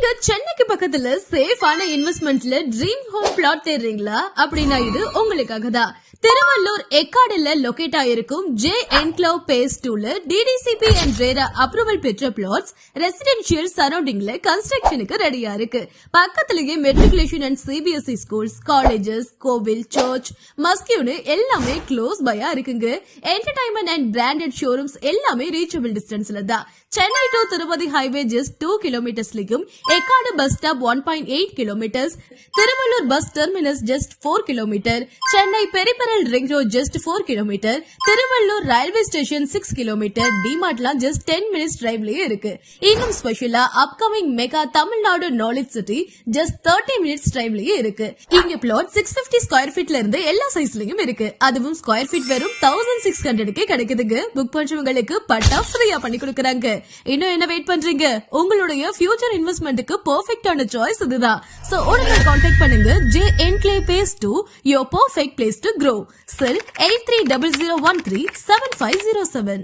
நீங்க சென்னைக்கு பக்கத்துல சேஃபான இன்வெஸ்ட்மெண்ட்ல ட்ரீம் ஹோம் பிளாட் தேடுறீங்களா? அப்படின்னா இது உங்களுக்காக தான். திருவள்ளூர் எக்காடுல லொகேட் ஆயிருக்கும் ஜே என்க்ளவ் பேஸ் 2ல டிடிசிபி அண்ட் ரேரா அப்ரூவல் பெற்ற பிளாட்ஸ் ரெசிடென்ஷியல் சரௌண்டிங்ல கன்ஸ்ட்ரக்ஷனுக்கு ரெடியா இருக்கு. பக்கத்திலேயே matriculation and CBSE schools, colleges, கோவில், சர்ச், மஸ்கியூன்னு எல்லாமே க்ளோஸ் பையா இருக்குங்க. என்டர்டைன்மெண்ட் அண்ட் பிராண்டட் ஷோரூம்ஸ் எல்லாமே ரீச்சபிள் டிஸ்டன்ஸ்ல தான். Chennai to Tirupati highway just 2 கிலோமீட்டர்ஸ்லயும், Ekkadu bus stop 1.8 kilometres, Tiruvallur bus terminus just 4 kilometre, Chennai peripheral ring road just 4 kilometre, Tiruvallur railway station 6 kilometre, டிமார்ட்லாம் ஜஸ்ட் 10 மினிட்ஸ் டிரைவ்லயே இருக்கு. இன்னும் ஸ்பெஷலா upcoming mega Tamil Nadu knowledge city just 30 minutes டிரைவ்லயே இருக்கு. இங்க பிளாட் 650 ஸ்கொயர் ஃபீட்ல இருந்து எல்லா சைஸ்லயும் இருக்கு. அதுவும் ஸ்கொயர் ஃபீட் வெறும் 1600 கிடைக்குதுங்க. புக் பண்றவங்களுக்கு பட்டா ஃப்ரீயா பண்ணி கொடுக்கறாங்க. இன்னும் என்ன வெயிட் பண்றீங்க? உங்களுடைய ஃபியூச்சர் இன்வெஸ்ட்மெண்ட்டுக்கு பெர்ஃபெக்ட்டான சாய்ஸ் இதுதான். சோ உடனே கான்டாக்ட் பண்ணுங்க. J enclave phase 2, your perfect place to grow. Cell 8300137507.